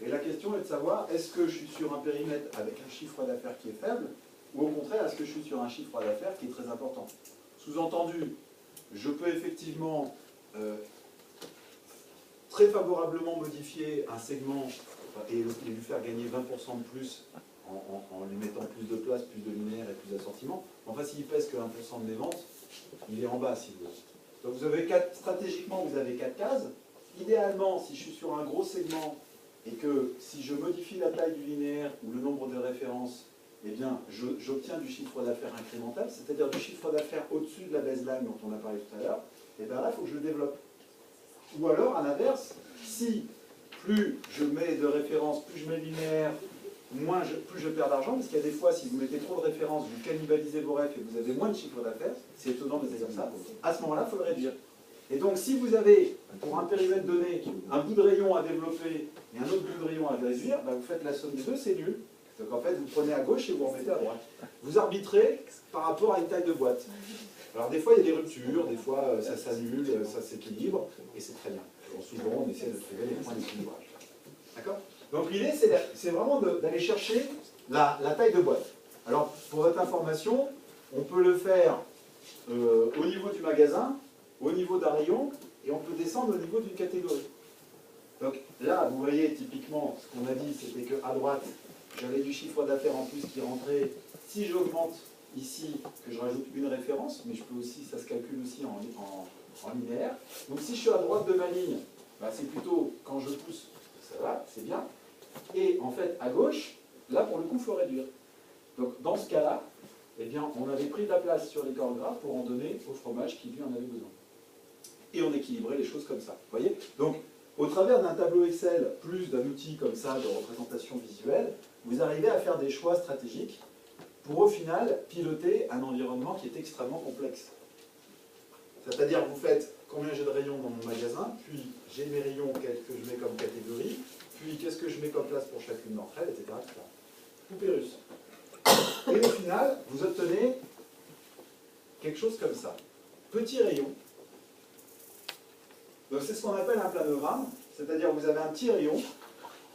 Et la question est de savoir, est-ce que je suis sur un périmètre avec un chiffre d'affaires qui est faible, ou au contraire, est-ce que je suis sur un chiffre d'affaires qui est très important? Sous-entendu, je peux effectivement très favorablement modifier un segment et lui faire gagner 20% de plus en lui mettant plus de place, plus de linéaire et plus d'assortiment. Enfin, s'il pèse que 1% de mes ventes, il est en bas, si vous voulez. Donc vous avez stratégiquement, vous avez 4 cases. Idéalement, si je suis sur un gros segment et que si je modifie la taille du linéaire ou le nombre de références, eh bien, j'obtiens du chiffre d'affaires incrémental, c'est-à-dire du chiffre d'affaires au-dessus de la baseline dont on a parlé tout à l'heure, et bien là, il faut que je le développe. Ou alors, à l'inverse, si plus je mets de références, plus je mets linéaire, plus je perds d'argent, parce qu'il y a des fois, si vous mettez trop de références, vous cannibalisez vos refs et vous avez moins de chiffre d'affaires, c'est étonnant de dire comme ça, à ce moment-là, il faut le réduire. Et donc, si vous avez, pour un périmètre donné, un bout de rayon à développer et un autre bout de rayon à réduire, ben vous faites la somme des deux, c'est nul. Donc en fait, vous prenez à gauche et vous remettez à droite. Vous arbitrez par rapport à une taille de boîte. Alors des fois, il y a des ruptures, des fois, ça s'annule, ça s'équilibre, et c'est très bien. Alors, souvent, on essaie de trouver les points d'équilibrage. D'accord? Donc l'idée, c'est vraiment d'aller chercher la taille de boîte. Alors, pour votre information, on peut le faire au niveau du magasin, au niveau d'un rayon, et on peut descendre au niveau d'une catégorie. Donc là, vous voyez, typiquement, ce qu'on a dit, c'était qu'à droite, j'avais du chiffre d'affaires en plus qui rentrait. Si j'augmente ici, que je rajoute une référence, mais je peux aussi, ça se calcule aussi en linéaire. Donc si je suis à droite de ma ligne, bah, c'est plutôt quand je pousse, ça va, c'est bien. Et en fait, à gauche, là, pour le coup, il faut réduire. Donc dans ce cas-là, eh bien, on avait pris de la place sur les corps gras pour en donner au fromage qui, lui, en avait besoin. Et on équilibrait les choses comme ça. Vous voyez? Donc, au travers d'un tableau Excel, plus d'un outil comme ça de représentation visuelle, vous arrivez à faire des choix stratégiques pour, au final, piloter un environnement qui est extrêmement complexe. C'est-à-dire, vous faites combien j'ai de rayons dans mon magasin, puis j'ai mes rayons que je mets comme catégorie, puis qu'est-ce que je mets comme place pour chacune d'entre elles, etc. Poupée-russe. Et au final, vous obtenez quelque chose comme ça. Petit rayon. Donc c'est ce qu'on appelle un planogramme, c'est-à-dire vous avez un petit rayon,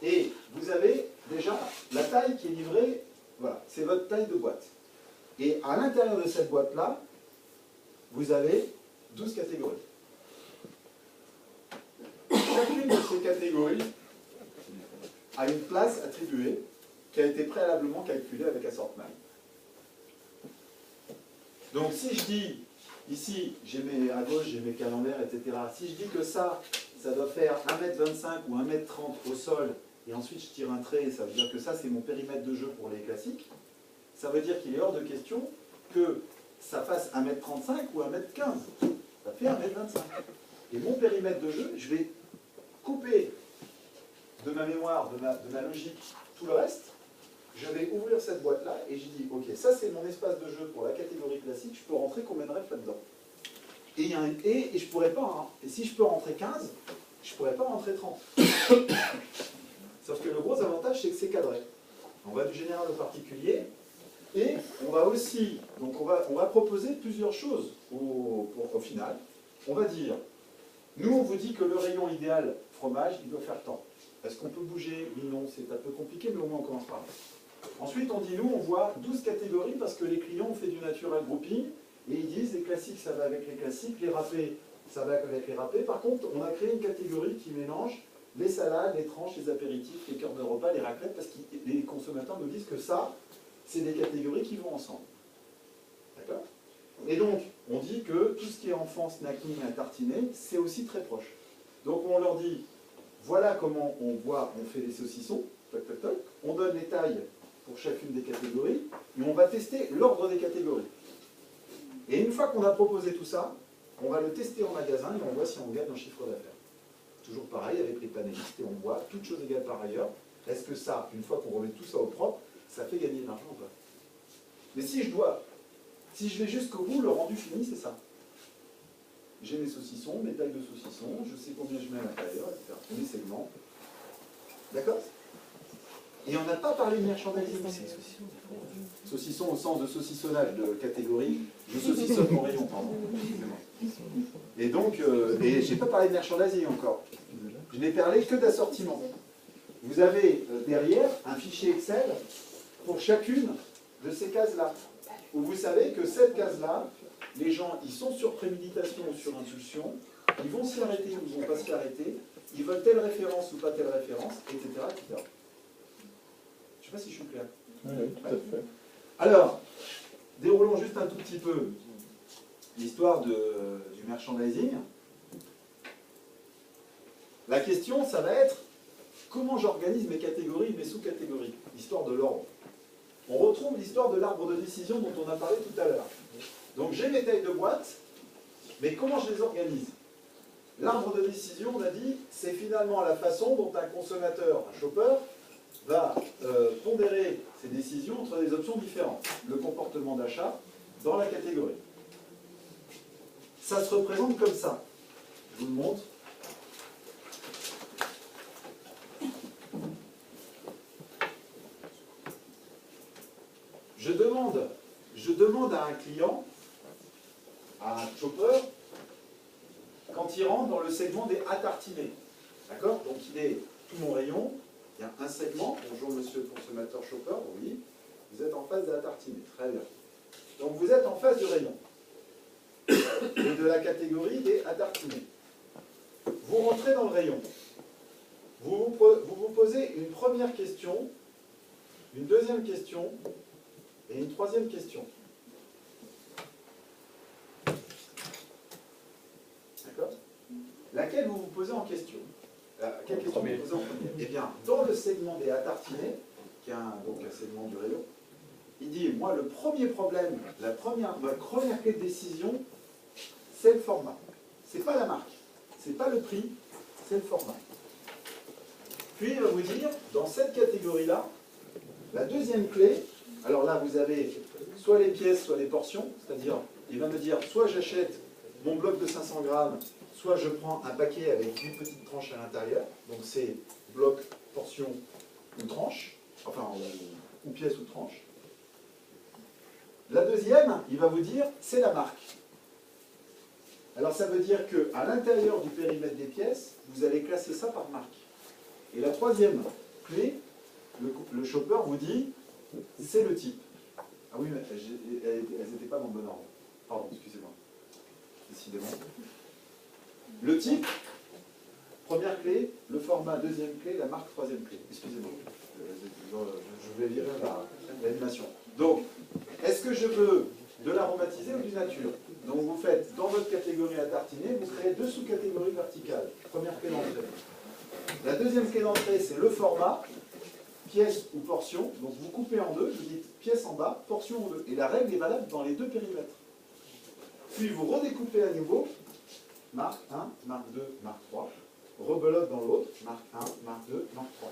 et vous avez déjà la taille qui est livrée, voilà, c'est votre taille de boîte. Et à l'intérieur de cette boîte-là, vous avez 12 catégories. Chacune de ces catégories a une place attribuée qui a été préalablement calculée avec Assortment. Donc si je dis, ici, à gauche, j'ai mes camemberts, etc. Si je dis que ça doit faire 1m25 ou 1m30 au sol, et ensuite je tire un trait, ça veut dire que ça, c'est mon périmètre de jeu pour les classiques, ça veut dire qu'il est hors de question que ça fasse 1m35 ou 1m15. Ça fait 1m25. Et mon périmètre de jeu, je vais couper de ma mémoire, de ma logique, tout le reste. Je vais ouvrir cette boîte-là et je dis, ok, ça c'est mon espace de jeu pour la catégorie classique, je peux rentrer combien de refs là-dedans? Et il y a un et je pourrais pas, hein, et si je peux rentrer 15, je pourrais pas rentrer 30. Sauf que le gros avantage, c'est que c'est cadré. On va du général au particulier, et on va aussi, donc on va proposer plusieurs choses au final. On va dire, nous on vous dit que le rayon idéal fromage, il doit faire tant. Est-ce qu'on peut bouger? Oui, non, c'est un peu compliqué, mais au moins on commence par là. Ensuite, on dit, nous, on voit 12 catégories parce que les clients ont fait du natural grouping et ils disent, les classiques, ça va avec les classiques, les râpés, ça va avec les râpés. Par contre, on a créé une catégorie qui mélange les salades, les tranches, les apéritifs, les cœurs de repas, les raclettes, parce que les consommateurs nous disent que ça, c'est des catégories qui vont ensemble. D'accord? Et donc, on dit que tout ce qui est enfant, snacking, à tartiner, c'est aussi très proche. Donc, on leur dit, voilà comment on fait les saucissons, toc, toc, toc. On donne les tailles pour chacune des catégories, et on va tester l'ordre des catégories. Et une fois qu'on a proposé tout ça, on va le tester en magasin et on voit si on gagne en chiffre d'affaires. Toujours pareil avec les panélistes, et on voit, toutes choses égales par ailleurs, est-ce que ça, une fois qu'on remet tout ça au propre, ça fait gagner de l'argent ou pas? Mais si je vais jusqu'au bout, le rendu fini, c'est ça. J'ai mes saucissons, mes tailles de saucissons, je sais combien je mets à l'intérieur, etc. Mes segments. D'accord? Et on n'a pas parlé de merchandising. Saucisson au sens de saucissonnage de catégorie. Je saucissonne mon rayon, pardon. Et donc, et j'ai pas parlé de merchandising encore. Je n'ai parlé que d'assortiment. vous avez derrière un fichier Excel pour chacune de ces cases-là, où vous savez que cette case-là, les gens, ils sont sur préméditation ou sur impulsion, ils vont s'y arrêter ou ils ne vont pas s'y arrêter, ils veulent telle référence ou pas telle référence, etc. etc. Je ne sais pas si je suis clair. Oui, tout à fait. Alors, déroulons juste un tout petit peu l'histoire du merchandising. La question, ça va être comment j'organise mes catégories, mes sous-catégories, l'histoire de l'ordre. On retrouve l'histoire de l'arbre de décision dont on a parlé tout à l'heure. Donc j'ai mes tailles de boîte, mais comment je les organise? L'arbre de décision, on a dit, c'est finalement la façon dont un consommateur, un shopper, va pondérer ses décisions entre des options différentes. Le comportement d'achat dans la catégorie. Ça se représente comme ça. Je vous le montre. Je demande à un client, à un shopper, quand il rentre dans le segment des à tartiner. D'accord? Donc il est tout mon rayon, il y a un segment, bonjour monsieur le consommateur shopper, oui, vous êtes en face des à tartiner, très bien. Donc vous êtes en face du rayon, et de la catégorie des à tartiner. Vous rentrez dans le rayon, vous vous posez une première question, une deuxième question, et une troisième question. D'accord? Laquelle vous vous posez en question? Quelle question vous posez en premier? Eh bien, dans le segment des à tartiner, qui est donc un segment du rayon, il dit, moi, le premier problème, ma première clé de décision, c'est le format. C'est pas la marque, c'est pas le prix, c'est le format. Puis, il va vous dire, dans cette catégorie-là, la deuxième clé, alors là, vous avez soit les pièces, soit les portions, c'est-à-dire, il va me dire, soit j'achète mon bloc de 500 grammes, soit je prends un paquet avec une petite tranche à l'intérieur, donc c'est bloc, portion ou tranche, enfin, ou pièce ou tranche. La deuxième, il va vous dire, c'est la marque. Alors ça veut dire qu'à l'intérieur du périmètre des pièces, vous allez classer ça par marque. Et la troisième clé, le shopper vous dit, c'est le type. Ah oui, mais elles n'étaient pas dans le bon ordre. Pardon, excusez-moi. Décidément. Le type, première clé, le format, deuxième clé, la marque, troisième clé. Excusez-moi. Je vais virer l'animation. Donc, est-ce que je veux de l'aromatisé ou du nature? Donc vous faites, dans votre catégorie à tartiner, vous créez deux sous-catégories verticales. Première clé d'entrée. La deuxième clé d'entrée, c'est le format, pièce ou portion. Donc vous coupez en deux, vous dites pièce en bas, portion en deux. Et la règle est valable dans les deux périmètres. Puis vous redécoupez à nouveau, marque 1, marque 2, marque 3. Rebelote dans l'autre, marque 1, marque 2, marque 3.